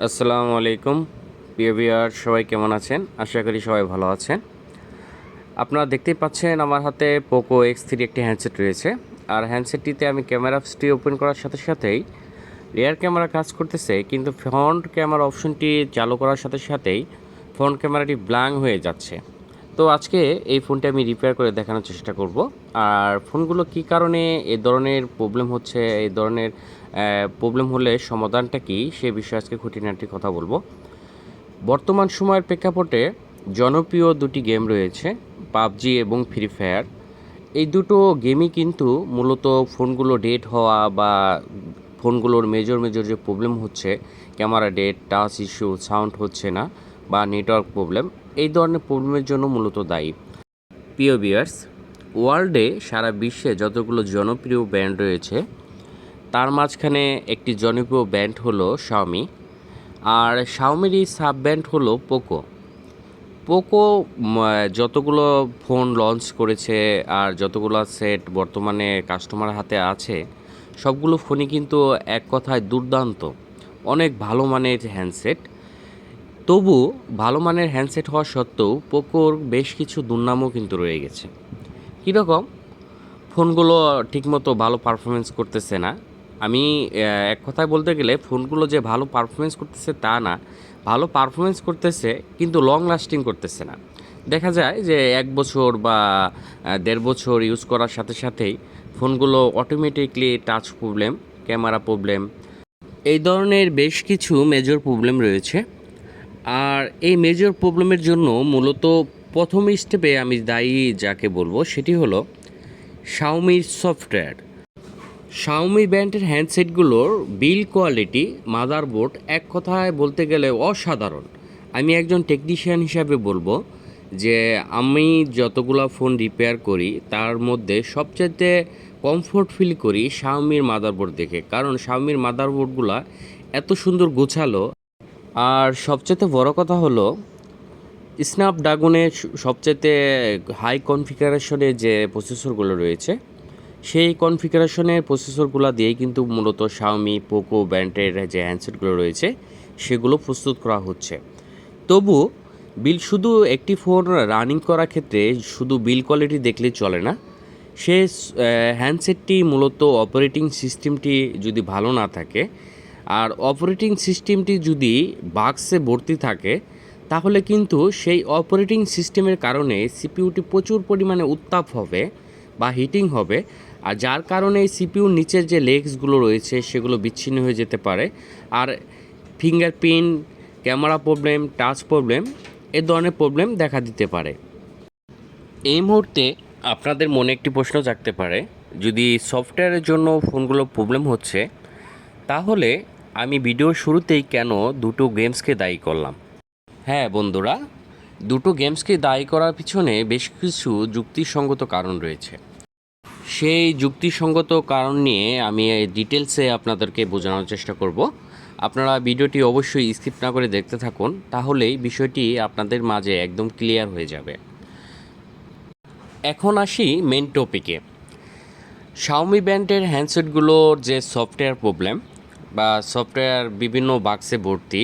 আসসালামু আলাইকুম প্রিয় ভিউয়ার, সবাই কেমন আছেন? আশা করি সবাই ভালো আছেন। আপনারা দেখতেই পাচ্ছেন আমার হাতে পোকো X3 একটি হ্যান্ডসেট রয়েছে। আর হ্যান্ডসেটটিতে আমি ক্যামেরা অ্যাপসটি ওপেন করার সাথে সাথেই রিয়ার ক্যামেরা কাজ করতেছে, কিন্তু ফ্রন্ট ক্যামেরা অপশনটি চালু করার সাথে সাথেই ফ্রন্ট ক্যামেরাটি ব্ল্যাঙ্ক হয়ে যাচ্ছে। তো আজকে এই ফোনটি আমি রিপেয়ার করে দেখানোর চেষ্টা করব। আর ফোনগুলো কী কারণে এ ধরনের প্রবলেম হচ্ছে, এই ধরনের প্রবলেম হলে সমাধানটা কী, সে বিষয়ে আজকে খুঁটিনাটি কথা বলবো। বর্তমান সময়ের প্রেক্ষাপটে জনপ্রিয় দুটি গেম রয়েছে, পাবজি এবং ফ্রি ফায়ার। এই দুটো গেমই কিন্তু মূলত ফোনগুলো ডেড হওয়া বা ফোনগুলোর মেজর যে প্রবলেম হচ্ছে, camera dead, touch issue, sound হচ্ছে না বা নেটওয়ার্ক প্রবলেম, এই ধরনের প্রবলেমের জন্য মূলত দায়ী। প্রিয় ভিউয়ার্স, ওয়ার্ল্ডে সারা বিশ্বে যতগুলো জনপ্রিয় ব্র্যান্ড রয়েছে তার মাঝখানে একটি জনপ্রিয় ব্র্যান্ড হলো শাওমি। আর শাওমিরই সাব ব্র্যান্ড হলো পোকো। পোকো যতগুলো ফোন লঞ্চ করেছে আর যতগুলো সেট বর্তমানে কাস্টমার হাতে আছে, সবগুলো ফোনই কিন্তু এক কথায় দুর্দান্ত, অনেক ভালো মানের হ্যান্ডসেট। তবু ভালো মানের হ্যান্ডসেট হওয়া সত্ত্বেও পোকোর বেশ কিছু দুর্নামও কিন্তু রয়ে গেছে। কীরকম? ফোনগুলো ঠিকমতো ভালো পারফরমেন্স করতেছে না। আমি এক কথায় বলতে গেলে ফোনগুলো যে ভালো পারফরমেন্স করতেছে তা না, ভালো পারফরমেন্স করতেছে কিন্তু লং লাস্টিং করতেছে না। দেখা যায় যে 1 বছর বা 1.5 বছর ইউজ করার সাথে সাথেই ফোনগুলো automatically touch problem, camera problem, এই ধরনের বেশ কিছু মেজর প্রবলেম রয়েছে। আর এই মেজর প্রবলেমের জন্য মূলত প্রথম স্টেপে আমি দায়ী যাকে বলবো সেটি হলো শাওমির সফটওয়্যার। শাওমি ব্র্যান্ডের হ্যান্ডসেটগুলোর বিল্ড কোয়ালিটি, মাদারবোর্ড এক কথায় বলতে গেলে অসাধারণ। আমি একজন টেকনিশিয়ান হিসাবে বলবো যে আমি যতগুলো ফোন রিপেয়ার করি তার মধ্যে সবচেয়ে কমফোর্ট ফিল করি শাওমির মাদারবোর্ড দেখে, কারণ শাওমির মাদারবোর্ডগুলো এত সুন্দর গোছালো। আর সবচেয়ে বড় কথা হলো স্ন্যাপড্রাগনের সবচেয়ে হাই কনফিগারেশনের যে প্রসেসরগুলো রয়েছে, সেই কনফিগারেশনের প্রসেসরগুলো দিয়েই কিন্তু মূলত শাওমি পোকো ব্র্যান্ডের যে হ্যান্ডসেটগুলো রয়েছে সেগুলো প্রস্তুত করা হচ্ছে। তবু শুধু একটি ফোন রানিং করার ক্ষেত্রে শুধু বিল কোয়ালিটি দেখলেই চলে না। সে হ্যান্ডসেটটি মূলত অপারেটিং সিস্টেমটি যদি ভালো না থাকে, আর অপারেটিং সিস্টেমটি যদি বাগসে ভর্তি থাকে, তাহলে কিন্তু সেই অপারেটিং সিস্টেমের কারণে সিপিইউটি প্রচুর পরিমাণে উত্তাপ হবে বা হিটিং হবে। আর যার কারণে সিপিইউর নিচের যে লেগসগুলো রয়েছে সেগুলো বিচ্ছিন্ন হয়ে যেতে পারে। আর fingerprint, camera problem, touch problem, এ ধরনের প্রবলেম দেখা দিতে পারে। এই মুহূর্তে আপনাদের মনে একটি প্রশ্ন জাগতে পারে, যদি সফটওয়্যারের জন্য ফোনগুলো প্রবলেম হচ্ছে, তাহলে আমি ভিডিওর শুরুতেই কেন দুটো গেমসকে দায়ী করলাম? হ্যাঁ বন্ধুরা, দুটো গেমসকে দায়ী করার পিছনে বেশ কিছু যুক্তিসঙ্গত কারণ রয়েছে। সেই যুক্তিসঙ্গত কারণ নিয়ে আমি ডিটেলসে আপনাদেরকে বোঝানোর চেষ্টা করব। আপনারা ভিডিওটি অবশ্যই স্কিপ না করে দেখতে থাকুন, তাহলেই বিষয়টি আপনাদের মাঝে একদম ক্লিয়ার হয়ে যাবে। এখন আসি মেন টপিকে। শাওমি ব্র্যান্ডের হ্যান্ডসেটগুলোর যে সফটওয়্যার প্রবলেম বা সফটওয়্যার বিভিন্ন বাক্সে ভর্তি,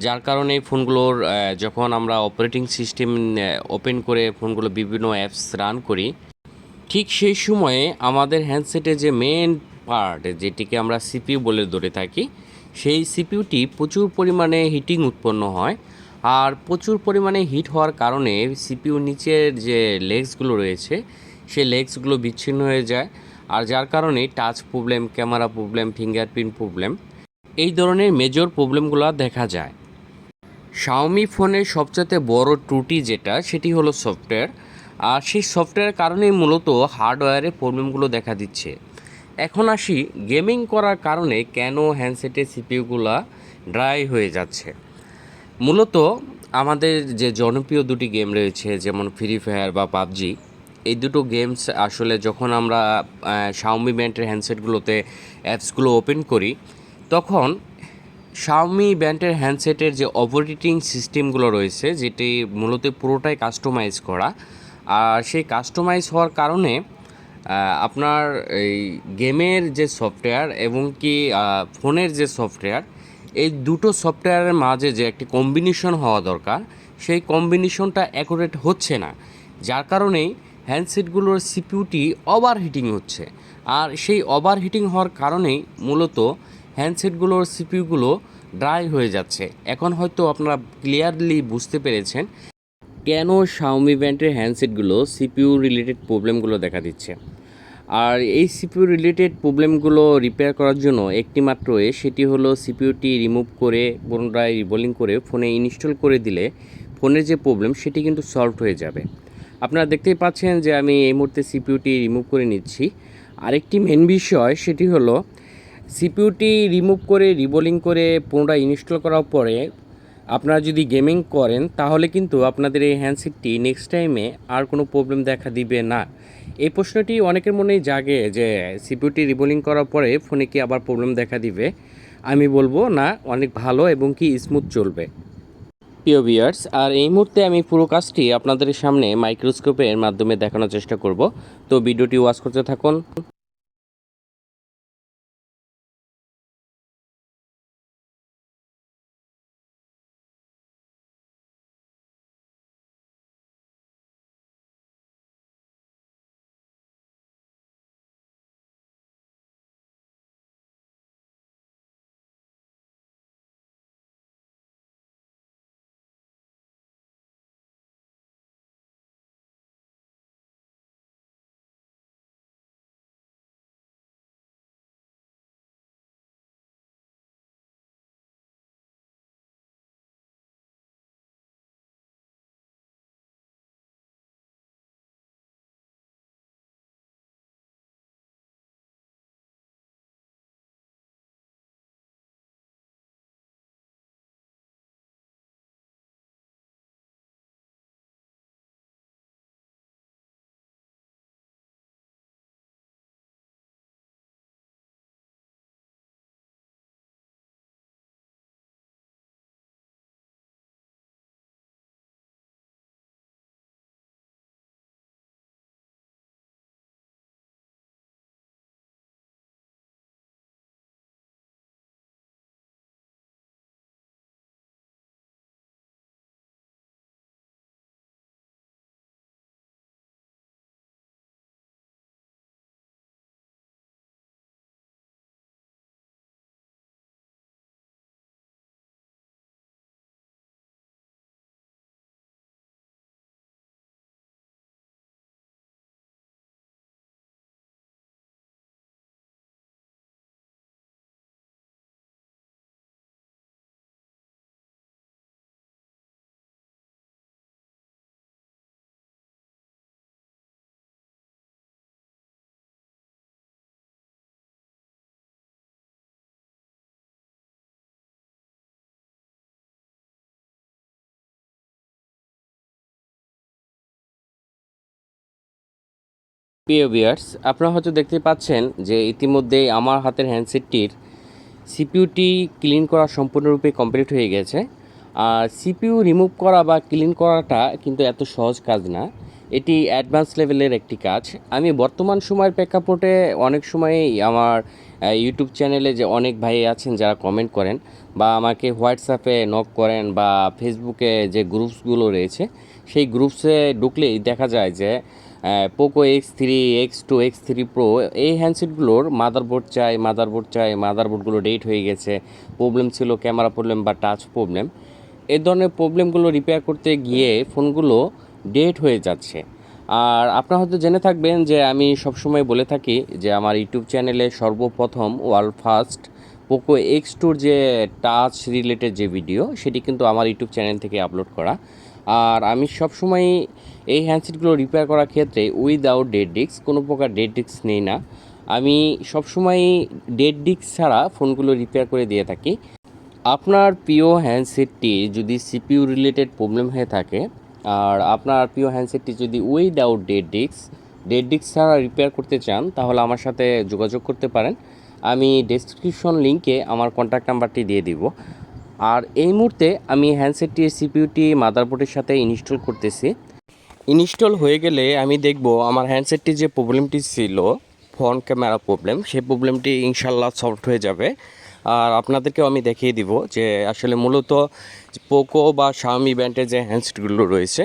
যার কারণে ফোনগুলোর যখন আমরা অপারেটিং সিস্টেম ওপেন করে ফোনগুলো বিভিন্ন অ্যাপস রান করি, ঠিক সেই সময়ে আমাদের হ্যান্ডসেটে যে মেন পার্ট, যেটিকে আমরা সিপিইউ বলে ধরে থাকি, সেই সিপিইউটি প্রচুর পরিমাণে হিটিং উৎপন্ন হয়। আর প্রচুর পরিমাণে হিট হওয়ার কারণে সিপিইউর নিচের যে লেগসগুলো রয়েছে সেই লেগসগুলো বিচ্ছিন্ন হয়ে যায়। আর যার কারণে touch problem, camera problem, fingerprint problem, এই ধরনের মেজর প্রবলেমগুলো দেখা যায়। শাওমি ফোনের সবচেয়ে বড় ত্রুটি যেটা, সেটি হলো সফটওয়্যার। আর সেই সফটওয়্যারের কারণেই মূলত হার্ডওয়্যারের প্রবলেমগুলো দেখা দিচ্ছে। এখন আসি গেমিং করার কারণে কেন হ্যান্ডসেটের সিপিইউগুলো ড্রাই হয়ে যাচ্ছে। মূলত আমাদের যে জনপ্রিয় দুটি গেম রয়েছে, যেমন ফ্রি ফায়ার বা পাবজি, এই দুটো গেমস আসলে যখন আমরা শাওমি ব্র্যান্ডের হ্যান্ডসেটগুলোতে অ্যাপসগুলো ওপেন করি, তখন শাওমি ব্র্যান্ডের হ্যান্ডসেটের যে অপারেটিং সিস্টেমগুলো রয়েছে, যেটি মূলত পুরোটাই কাস্টমাইজ করা, আর সেই কাস্টমাইজ হওয়ার কারণে আপনার এই গেমের যে সফটওয়্যার এবং কি ফোনের যে সফটওয়্যার, এই দুটো সফটওয়্যারের মাঝে যে একটি কম্বিনেশন হওয়া দরকার, সেই কম্বিনেশনটা অ্যাকুরেট হচ্ছে না, যার কারণেই হ্যান্ডসেটগুলোর সিপিইউটি ওভারহিটিং হচ্ছে। আর সেই ওভারহিটিং হওয়ার কারণেই মূলত হ্যান্ডসেটগুলোর সিপিইউগুলো ড্রাই হয়ে যাচ্ছে। এখন হয়তো আপনারা ক্লিয়ারলি বুঝতে পেরেছেন কেন শাওমি ব্র্যান্ডের হ্যান্ডসেটগুলো সিপিইউ রিলেটেড প্রবলেমগুলো দেখা দিচ্ছে। আর এই সিপিইউ রিলেটেড প্রবলেমগুলো রিপেয়ার করার জন্য একটি মাত্র ওয়ে, সেটি হলো সিপিইউটি রিমুভ করে পুনরায় রিবোলিং করে ফোনে ইনস্টল করে দিলে ফোনের যে প্রবলেম সেটি কিন্তু সলভ হয়ে যাবে। আপনারা দেখতেই পাচ্ছেন যে আমি এই মুহূর্তে সিপিইউটি রিমুভ করে নিচ্ছি। আরেকটি মেন বিষয় সেটি হলো সিপিইউটি রিমুভ করে রিবোলিং করে পুনরায় ইনস্টল করার পরে আপনারা যদি গেমিং করেন তাহলে কিন্তু আপনাদের এই হ্যান্ডসেটটি নেক্সট টাইমে আর কোনো প্রবলেম দেখা দিবে না। এই প্রশ্নটি অনেকের মনেই জাগে যে সিপিইউটি রিবোলিং করার পরে ফোনে কি আবার প্রবলেম দেখা দিবে। আমি বলবো না, অনেক ভালো এবং কি স্মুথ চলবে। প্রিয় ভিউয়ার্স, আর এই মুহূর্তে আমি পুরো কাজটি আপনাদের সামনে মাইক্রোস্কোপের মাধ্যমে দেখানোর চেষ্টা করব, তো ভিডিওটি ওয়াচ করতে থাকুন। প্রিয় ভিউয়ার্স, আপনারা হয়তো দেখতে পাচ্ছেন যে ইতিমধ্যেই আমার হাতের হ্যান্ডসেটটির সিপিইউটি ক্লিন করা সম্পূর্ণরূপে কমপ্লিট হয়ে গেছে। আর সিপিইউ রিমুভ করা বা ক্লিন করাটা কিন্তু এত সহজ কাজ না, এটি অ্যাডভান্স লেভেলের একটি কাজ। আমি বর্তমান সময়ের প্রেক্ষাপটে অনেক সময়ই আমার ইউটিউব চ্যানেলে যে অনেক ভাই আছেন যারা কমেন্ট করেন বা আমাকে হোয়াটসঅ্যাপে নক করেন বা ফেসবুকে যে গ্রুপসগুলো রয়েছে সেই গ্রুপসে ঢুকলেই দেখা যায় যে Poco X3, X2, X3 pro এই হ্যান্ডসেটগুলোর মাদারবোর্ডগুলো ডেট হয়ে গেছে, প্রবলেম ছিল ক্যামেরা প্রবলেম বা টাচ প্রবলেম। এই ধরনের প্রবলেমগুলো রিপেয়ার করতে গিয়ে ফোনগুলো ডেট হয়ে যাচ্ছে। আর আপনারা হয়তো জেনে থাকবেন যে আমি সবসময় বলে থাকি যে আমার ইউটিউব চ্যানেলে সর্বপ্রথম ওয়ার্ল্ড ফার্স্ট পোকো X2 যে টাচ রিলেটেড যে ভিডিও সেটি কিন্তু আমার ইউটিউব চ্যানেল থেকে আপলোড করা। আর আমি সবসময় এই হ্যান্ডসেটগুলো রিপেয়ার করার ক্ষেত্রে উইদাউট ডেড ডিস্ক, কোনো প্রকার ডেড ডিস্ক নেই না। আমি সবসময় ডেড ডিস্ক ছাড়া ফোনগুলো রিপেয়ার করে দিয়ে থাকি। আপনার প্রিয় হ্যান্ডসেটটি যদি সিপিইউ রিলেটেড প্রবলেম হয়ে থাকে আর আপনার প্রিয় হ্যান্ডসেটটি যদি উইদাউট ডেড ডিস্ক ছাড়া রিপেয়ার করতে চান তাহলে আমার সাথে যোগাযোগ করতে পারেন। আমি ডেসক্রিপশন লিঙ্কে আমার কন্ট্যাক্ট নাম্বারটি দিয়ে দিব। আর এই মুহূর্তে আমি হ্যান্ডসেটটির সিপিইউটি মাদারবোর্ডের সাথে ইনস্টল করতেছি। ইনস্টল হয়ে গেলে আমি দেখব আমার হ্যান্ডসেটটি যে প্রবলেমটি ছিল ফ্রন্ট ক্যামেরা প্রবলেম, সেই প্রবলেমটি ইনশাল্লাহ সলভ হয়ে যাবে। আর আপনাদেরকেও আমি দেখিয়ে দিব যে আসলে মূলত পোকো বা শাওমি ব্র্যান্ডের যে হ্যান্ডসেটগুলো রয়েছে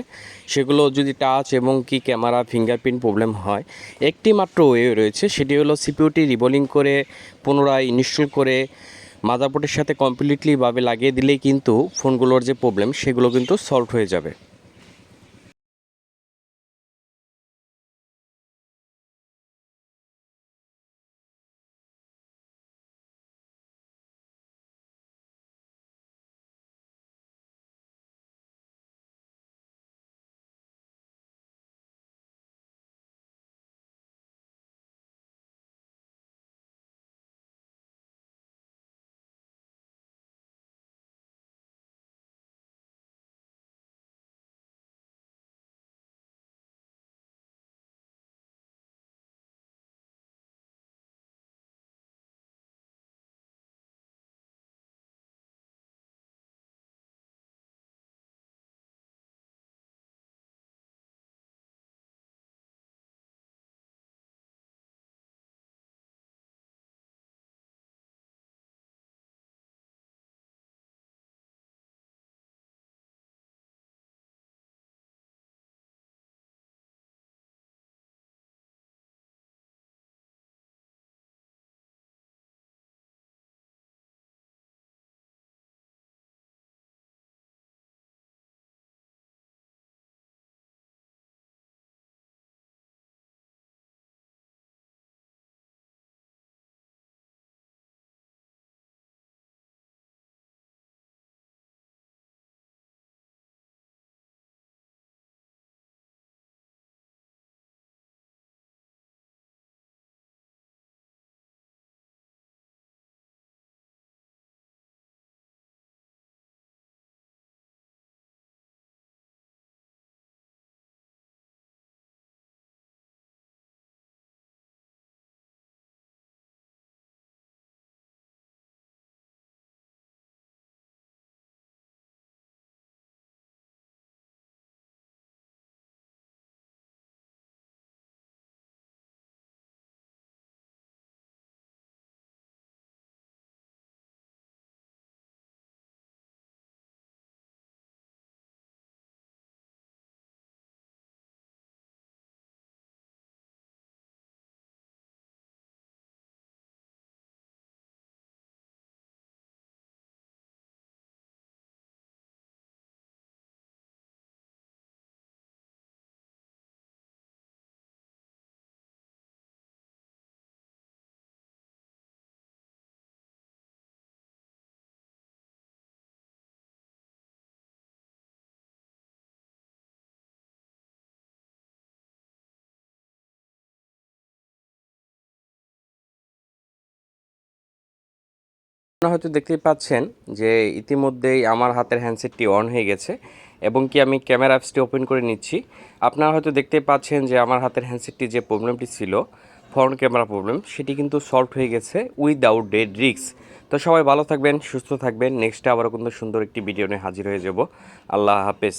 সেগুলো যদি টাচ এবং কি ক্যামেরা ফিঙ্গারপ্রিন্ট প্রবলেম হয়, একটি মাত্র ওয়ে রয়েছে, সেটি হলো সিপিইউটি রিবোলিং করে পুনরায় ইনস্টল করে মাদারবোর্ডের সাথে কমপ্লিটলিভাবে লাগিয়ে দিলেই কিন্তু ফোনগুলোর যে প্রবলেম সেগুলো কিন্তু সলভ হয়ে যাবে। আপনারা হয়তো দেখতেই পাচ্ছেন যে ইতিমধ্যেই আমার হাতের হ্যান্ডসেটটি অন হয়ে গেছে এবং কি আমি ক্যামেরা অ্যাপসটি ওপেন করে নিচ্ছি। আপনারা হয়তো দেখতেই পাচ্ছেন যে আমার হাতের হ্যান্ডসেটটি যে প্রবলেমটি ছিল, ফ্রন্ট ক্যামেরা প্রবলেম, সেটি কিন্তু সলভ হয়ে গেছে উইদাউট ডেড রিস্ক। তো সবাই ভালো থাকবেন, সুস্থ থাকবেন। নেক্সটে আবারও কিন্তু সুন্দর একটি ভিডিও নিয়ে হাজির হয়ে যাব। আল্লাহ হাফেজ।